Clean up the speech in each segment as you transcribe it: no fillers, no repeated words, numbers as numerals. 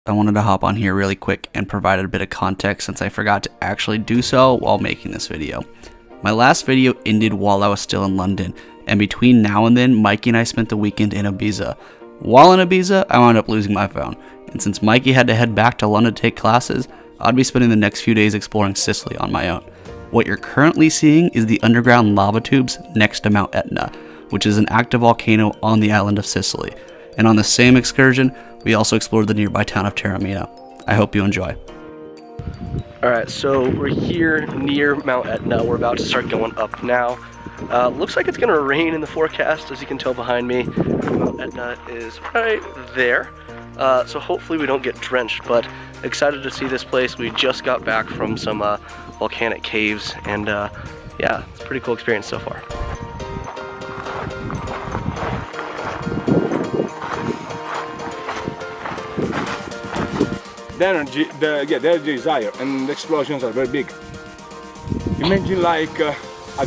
I wanted to hop on here really quick and provide a bit of context since I forgot to actually do so while making this video. My last video ended while I was still in London, and between now and then, Mikey and I spent the weekend in Ibiza. While in Ibiza, I wound up losing my phone, and since Mikey had to head back to London to take classes, I'd be spending the next few days exploring Sicily on my own. What you're currently seeing is the underground lava tubes next to Mount Etna, which is an active volcano on the island of Sicily. And on the same excursion, we also explored the nearby town of Taormina. I hope you enjoy. Alright, so we're here near Mount Etna. We're about to start going up now. Looks like it's going to rain in the forecast, as you can tell behind me. Mount Etna is right there. So hopefully we don't get drenched, but excited to see this place. We just got back from some volcanic caves, and yeah, it's a pretty cool experience so far. The energy is higher and the explosions are very big. Imagine like a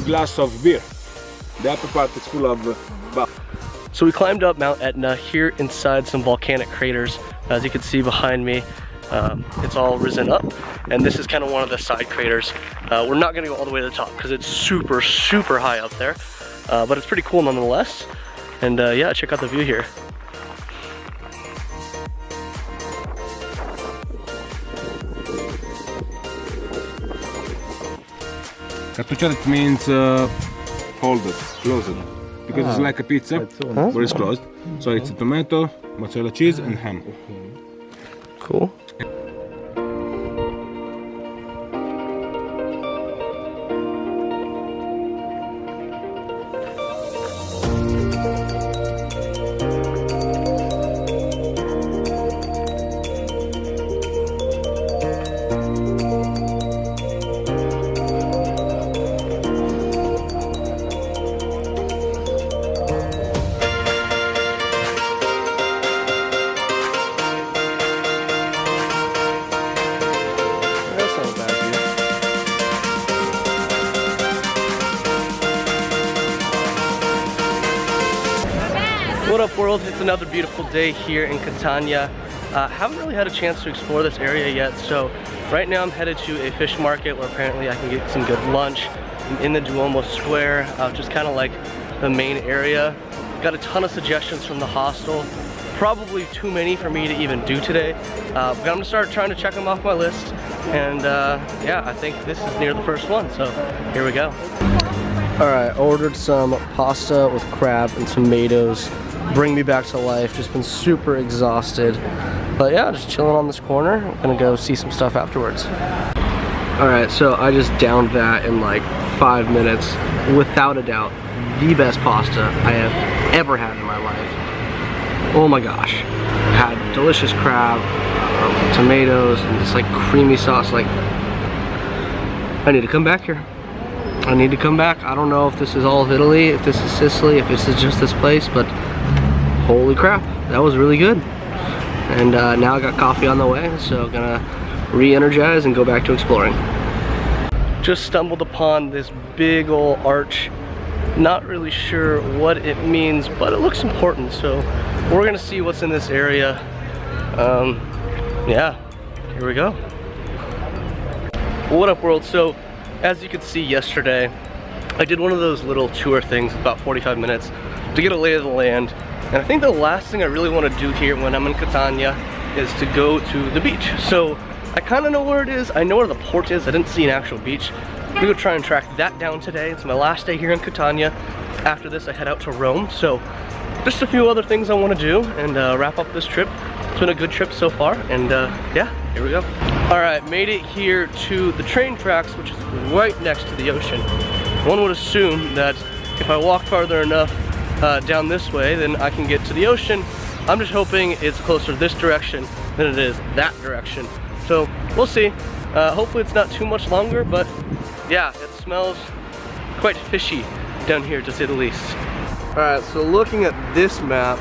glass of beer. The upper part is full of bubbles. So we climbed up Mount Etna here inside some volcanic craters. As you can see behind me, it's all risen up, and this is kind of one of the side craters. We're not going to go all the way to the top because it's super high up there, but it's pretty cool nonetheless. And yeah, check out the view here. Cartucciare means folded, closed, because it's like a pizza, where it's closed. So it's a tomato, mozzarella cheese, and ham. Cool. What up, world? It's another beautiful day here in Catania. Haven't really had a chance to explore this area yet, so right now I'm headed to a fish market where apparently I can get some good lunch. I'm in the Duomo Square, just kind of like the main area. Got a ton of suggestions from the hostel. Probably too many for me to even do today, but I'm gonna start trying to check them off my list. And yeah, I think this is near the first one, so here we go. Alright, ordered some pasta with crab and tomatoes. Bring me back to life. Just been super exhausted, but yeah, just chilling on this corner. I'm gonna go see some stuff afterwards. Alright, so I just downed that in like 5 minutes. Without a doubt, the best pasta I have ever had in my life. Oh my gosh. Had delicious crab, tomatoes, and this like creamy sauce. Like, I need to come back here. I need to come back. I don't know if this is all of Italy, if this is Sicily, if this is just this place, but holy crap, that was really good. And now I got coffee on the way, so gonna re-energize and go back to exploring. Just stumbled upon this big old arch. Not really sure what it means, but it looks important, so we're gonna see what's in this area. Yeah, here we go. What up, world? So as you could see yesterday, I did one of those little tour things, about 45 minutes, to get a lay of the land. And I think the last thing I really want to do here when I'm in Catania is to go to the beach. So I kind of know where it is. I know where the port is. I didn't see an actual beach. I'm gonna try and track that down today. It's my last day here in Catania. After this, I head out to Rome. So just a few other things I want to do and wrap up this trip. It's been a good trip so far, and yeah, here we go. All right, made it here to the train tracks, which is right next to the ocean. One would assume that if I walk farther enough down this way, then I can get to the ocean. I'm just hoping it's closer this direction than it is that direction. So we'll see. Hopefully it's not too much longer, but yeah, it smells quite fishy down here, to say the least. All right, so looking at this map,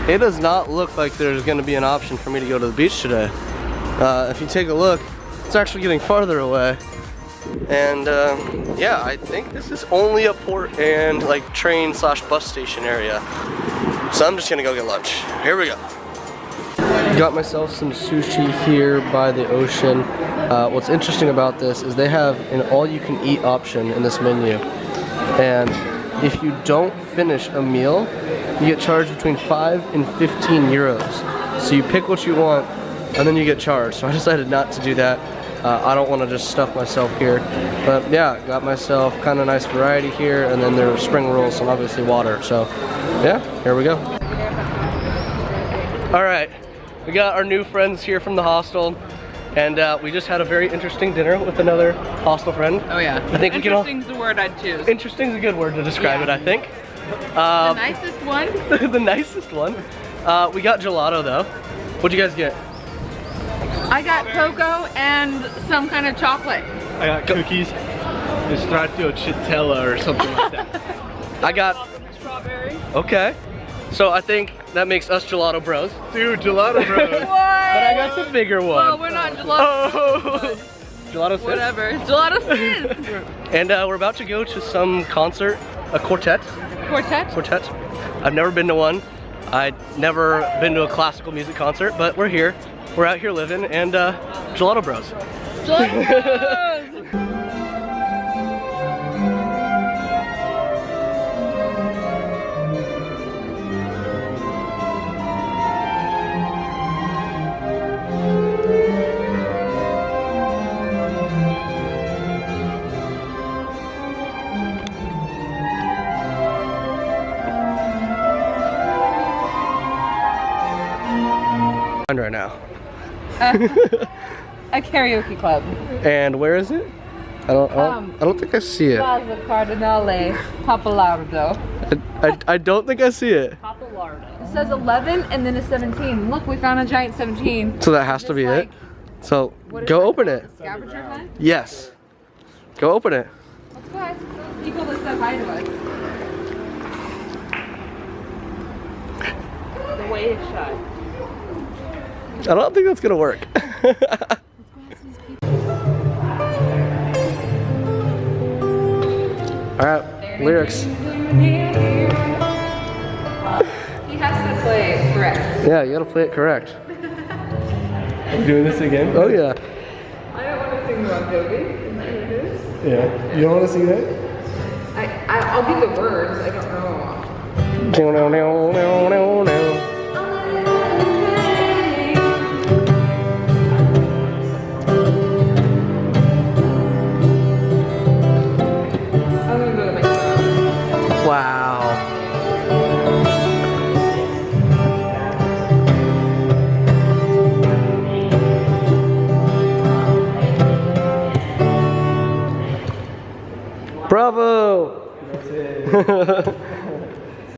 it does not look like there's gonna be an option for me to go to the beach today. If you take a look, it's actually getting farther away. And yeah, I think this is only a port and like train / bus station area. So I'm just gonna go get lunch. Here we go. Got myself some sushi here by the ocean. What's interesting about this is they have an all-you-can-eat option in this menu. And if you don't finish a meal, you get charged between 5 and 15 euros. So you pick what you want, and then you get charged. So I decided not to do that. I don't want to just stuff myself here. But yeah, got myself kind of nice variety here, and then there are spring rolls and obviously water. So yeah, here we go. All right, we got our new friends here from the hostel, and we just had a very interesting dinner with another hostel friend. Oh yeah, I think interesting's the word I'd choose. Interesting's a good word to describe it, I think. The nicest one? The nicest one. We got gelato though. What'd you guys get? I got cocoa and some kind of chocolate. I got cookies, the stracciatella or something like that. I got strawberry. Okay, so I think that makes us gelato bros. Dude, gelato bros. What? But I got the bigger one. Well, we're not gelato. Oh. Gelato sis? Whatever. Gelato sis. And we're about to go to some concert, a quartet. Quartet? I've never been to one. I'd never been to a classical music concert, but we're here. We're out here living, and gelato bros. Gelato bros. Right now. A karaoke club. And where is it? I don't think I see it. Plaza Cardinale Papalardo. I don't think I see it. It says 11 and then a 17. Look, we found a giant 17. So that has to be it. So go open it. Scavenger hunt? Yes. Go open it. Let's go ask people that said hi to us. The way it's shut. I don't think that's gonna work. Alright, lyrics. He has to play it correct. Yeah, you gotta play it correct. Are we doing this again? Oh yeah. I don't want to sing Bon Jovi. Is that what it is? Yeah. You don't wanna sing that? I'll do the words. I don't know. Wow. Bravo! That's it.